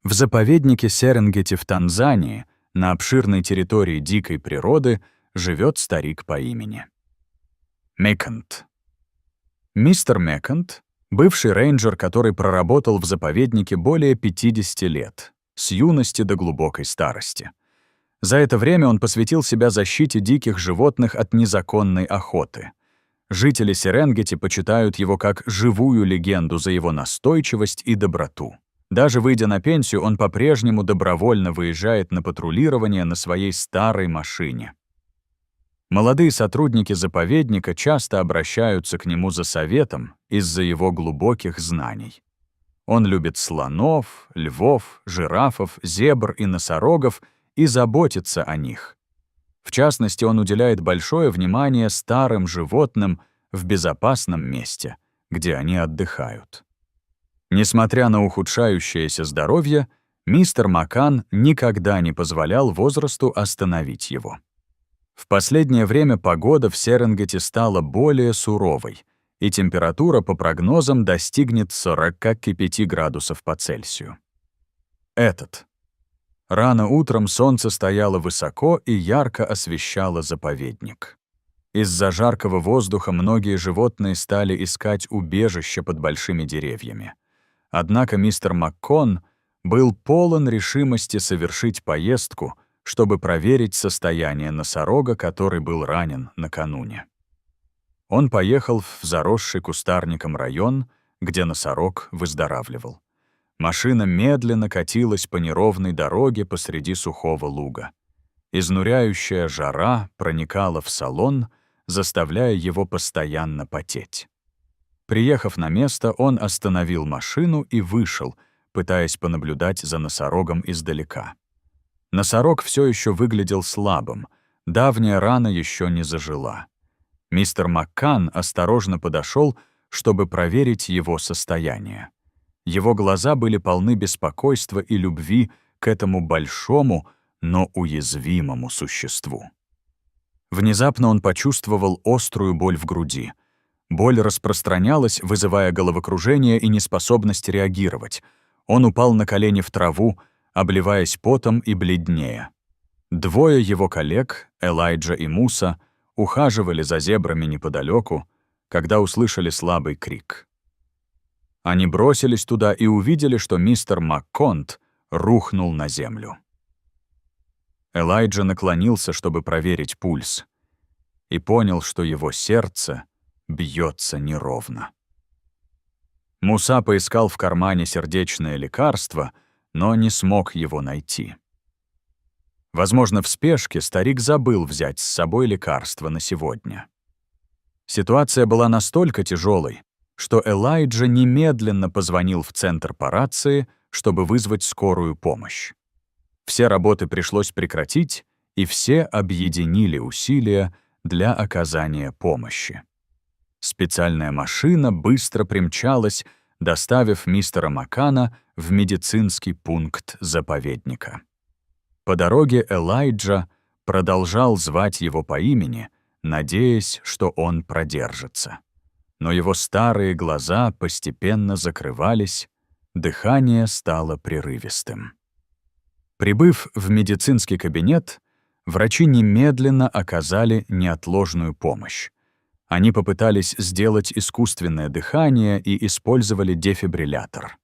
В заповеднике Серенгети в Танзании, на обширной территории дикой природы, живет старик по имени Меконт. Мистер Меконт — бывший рейнджер, который проработал в заповеднике более 50 лет, с юности до глубокой старости. За это время он посвятил себя защите диких животных от незаконной охоты. Жители Серенгети почитают его как живую легенду за его настойчивость и доброту. Даже выйдя на пенсию, он по-прежнему добровольно выезжает на патрулирование на своей старой машине. Молодые сотрудники заповедника часто обращаются к нему за советом из-за его глубоких знаний. Он любит слонов, львов, жирафов, зебр и носорогов и заботится о них. В частности, он уделяет большое внимание старым животным в безопасном месте, где они отдыхают. Несмотря на ухудшающееся здоровье, мистер Маккан никогда не позволял возрасту остановить его. В последнее время погода в Серенгети стала более суровой, и температура, по прогнозам, достигнет 45 градусов по Цельсию. Рано утром солнце стояло высоко и ярко освещало заповедник. Из-за жаркого воздуха многие животные стали искать убежище под большими деревьями. Однако мистер Маккон был полон решимости совершить поездку, чтобы проверить состояние носорога, который был ранен накануне. Он поехал в заросший кустарником район, где носорог выздоравливал. Машина медленно катилась по неровной дороге посреди сухого луга. Изнуряющая жара проникала в салон, заставляя его постоянно потеть. Приехав на место, он остановил машину и вышел, пытаясь понаблюдать за носорогом издалека. Носорог все еще выглядел слабым, давняя рана еще не зажила. Мистер Маккан осторожно подошел, чтобы проверить его состояние. Его глаза были полны беспокойства и любви к этому большому, но уязвимому существу. Внезапно он почувствовал острую боль в груди. Боль распространялась, вызывая головокружение и неспособность реагировать. Он упал на колени в траву, обливаясь потом и бледнее. Двое его коллег, Элайджа и Муса, ухаживали за зебрами неподалеку, когда услышали слабый крик. Они бросились туда и увидели, что мистер Макконт рухнул на землю. Элайджа наклонился, чтобы проверить пульс, и понял, что его сердце бьется неровно. Муса поискал в кармане сердечное лекарство, но не смог его найти. Возможно, в спешке старик забыл взять с собой лекарство на сегодня. Ситуация была настолько тяжелой, что Элайджа немедленно позвонил в центр по рации, чтобы вызвать скорую помощь. Все работы пришлось прекратить, и все объединили усилия для оказания помощи. Специальная машина быстро примчалась, доставив мистера Маккана в медицинский пункт заповедника. По дороге Элайджа продолжал звать его по имени, надеясь, что он продержится. Но его старые глаза постепенно закрывались, дыхание стало прерывистым. Прибыв в медицинский кабинет, врачи немедленно оказали неотложную помощь. Они попытались сделать искусственное дыхание и использовали дефибриллятор.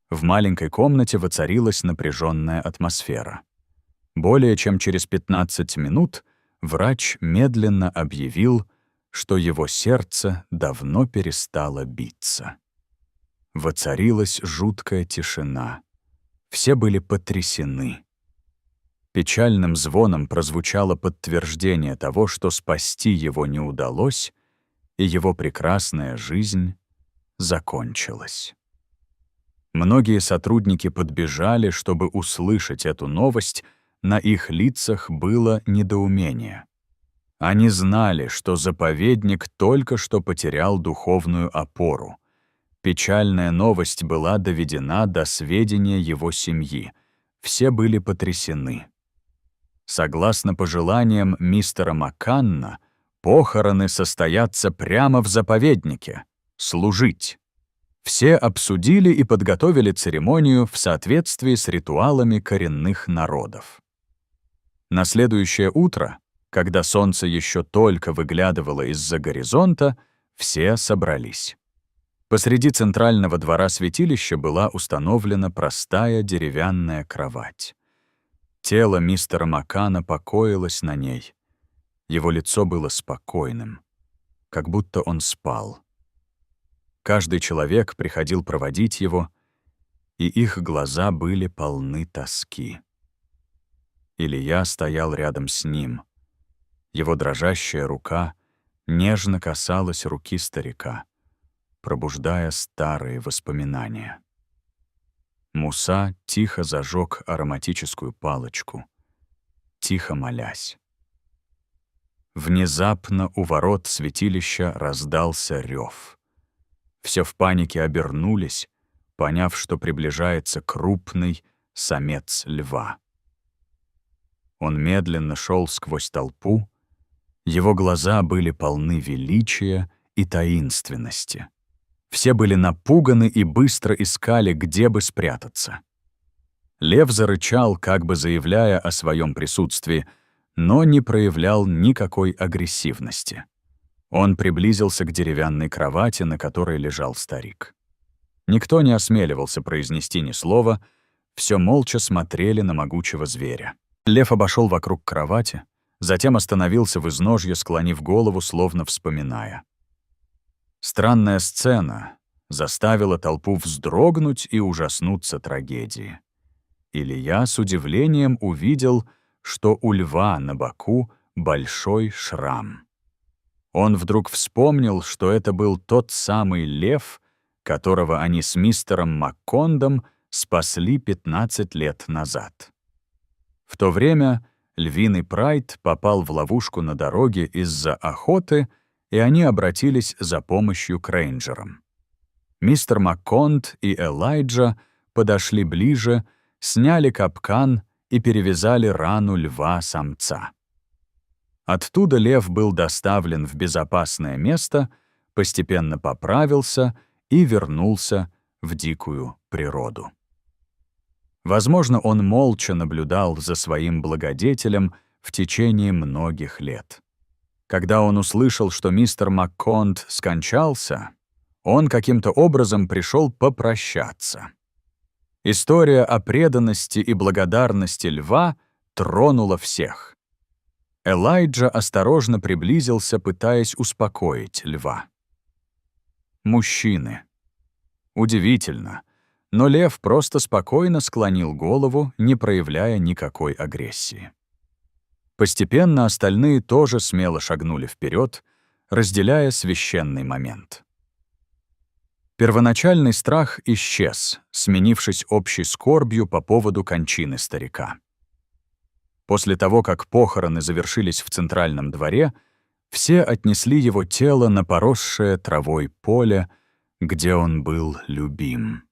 В маленькой комнате воцарилась напряженная атмосфера. Более чем через 15 минут врач медленно объявил, что его сердце давно перестало биться. Воцарилась жуткая тишина. Все были потрясены. Печальным звоном прозвучало подтверждение того, что спасти его не удалось, и его прекрасная жизнь закончилась. Многие сотрудники подбежали, чтобы услышать эту новость, на их лицах было недоумение. Они знали, что заповедник только что потерял духовную опору. Печальная новость была доведена до сведения его семьи. Все были потрясены. Согласно пожеланиям мистера Макканна, похороны состоятся прямо в заповеднике. Служить. Все обсудили и подготовили церемонию в соответствии с ритуалами коренных народов. На следующее утро, когда солнце еще только выглядывало из-за горизонта, все собрались. Посреди центрального двора святилища была установлена простая деревянная кровать. Тело мистера Маккана покоилось на ней. Его лицо было спокойным, как будто он спал. Каждый человек приходил проводить его, и их глаза были полны тоски. Илья стоял рядом с ним. Его дрожащая рука нежно касалась руки старика, пробуждая старые воспоминания. Муса тихо зажег ароматическую палочку, тихо молясь. Внезапно у ворот святилища раздался рев. Все в панике обернулись, поняв, что приближается крупный самец льва. Он медленно шел сквозь толпу, его глаза были полны величия и таинственности. Все были напуганы и быстро искали, где бы спрятаться. Лев зарычал, как бы заявляя о своем присутствии, но не проявлял никакой агрессивности. Он приблизился к деревянной кровати, на которой лежал старик. Никто не осмеливался произнести ни слова, все молча смотрели на могучего зверя. Лев обошел вокруг кровати, затем остановился в изножье, склонив голову, словно вспоминая. Странная сцена заставила толпу вздрогнуть и ужаснуться трагедии. Илья с удивлением увидел, что у льва на боку большой шрам. Он вдруг вспомнил, что это был тот самый лев, которого они с мистером Маккондом спасли 15 лет назад. В то время львиный прайд попал в ловушку на дороге из-за охоты, и они обратились за помощью к рейнджерам. Мистер Макконд и Элайджа подошли ближе, сняли капкан и перевязали рану льва-самца. Оттуда лев был доставлен в безопасное место, постепенно поправился и вернулся в дикую природу. Возможно, он молча наблюдал за своим благодетелем в течение многих лет. Когда он услышал, что мистер Макконд скончался, он каким-то образом пришел попрощаться. История о преданности и благодарности льва тронула всех. Элайджа осторожно приблизился, пытаясь успокоить льва. Мужчины. Удивительно, но лев просто спокойно склонил голову, не проявляя никакой агрессии. Постепенно остальные тоже смело шагнули вперед, разделяя священный момент. Первоначальный страх исчез, сменившись общей скорбью по поводу кончины старика. После того, как похороны завершились в центральном дворе, все отнесли его тело на поросшее травой поле, где он был любим.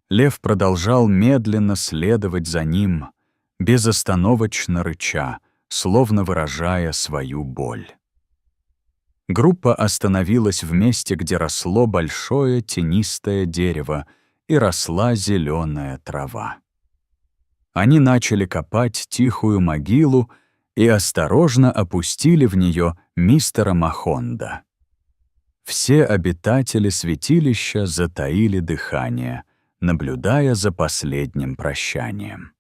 Лев продолжал медленно следовать за ним, безостановочно рыча, словно выражая свою боль. Группа остановилась в месте, где росло большое тенистое дерево и росла зеленая трава. Они начали копать тихую могилу и осторожно опустили в нее мистера Махонда. Все обитатели святилища затаили дыхание, наблюдая за последним прощанием.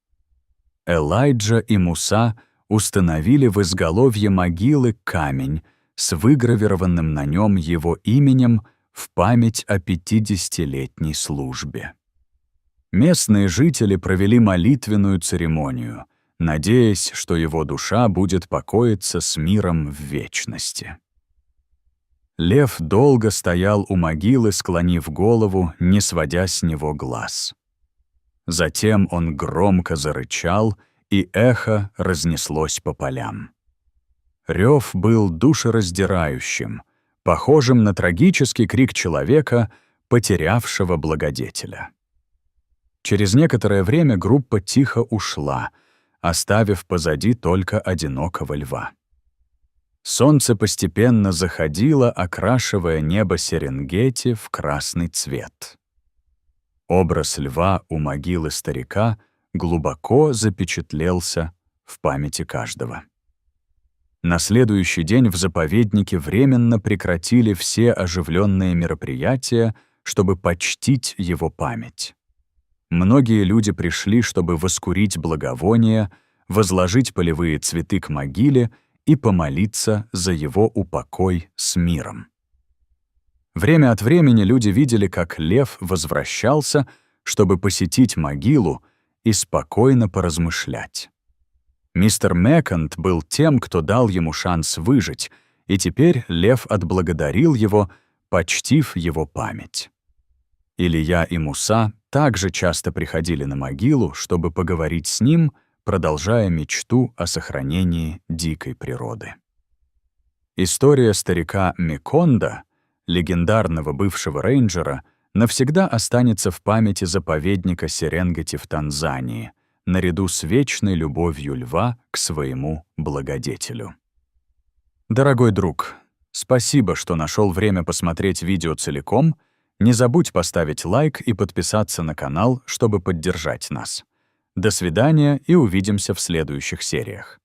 Элайджа и Муса установили в изголовье могилы камень с выгравированным на нем его именем в память о 50-летней службе. Местные жители провели молитвенную церемонию, надеясь, что его душа будет покоиться с миром в вечности. Лев долго стоял у могилы, склонив голову, не сводя с него глаз. Затем он громко зарычал, и эхо разнеслось по полям. Рев был душераздирающим, похожим на трагический крик человека, потерявшего благодетеля. Через некоторое время группа тихо ушла, оставив позади только одинокого льва. Солнце постепенно заходило, окрашивая небо Серенгети в красный цвет. Образ льва у могилы старика глубоко запечатлелся в памяти каждого. На следующий день в заповеднике временно прекратили все оживленные мероприятия, чтобы почтить его память. Многие люди пришли, чтобы воскурить благовония, возложить полевые цветы к могиле и помолиться за его упокой с миром. Время от времени люди видели, как лев возвращался, чтобы посетить могилу и спокойно поразмышлять. Мистер Мэкконт был тем, кто дал ему шанс выжить, и теперь лев отблагодарил его, почтив его память. Илья и Муса также часто приходили на могилу, чтобы поговорить с ним, продолжая мечту о сохранении дикой природы. История старика Меконда, легендарного бывшего рейнджера, навсегда останется в памяти заповедника Серенгети в Танзании, наряду с вечной любовью льва к своему благодетелю. Дорогой друг, спасибо, что нашел время посмотреть видео целиком. Не забудь поставить лайк и подписаться на канал, чтобы поддержать нас. До свидания и увидимся в следующих сериях.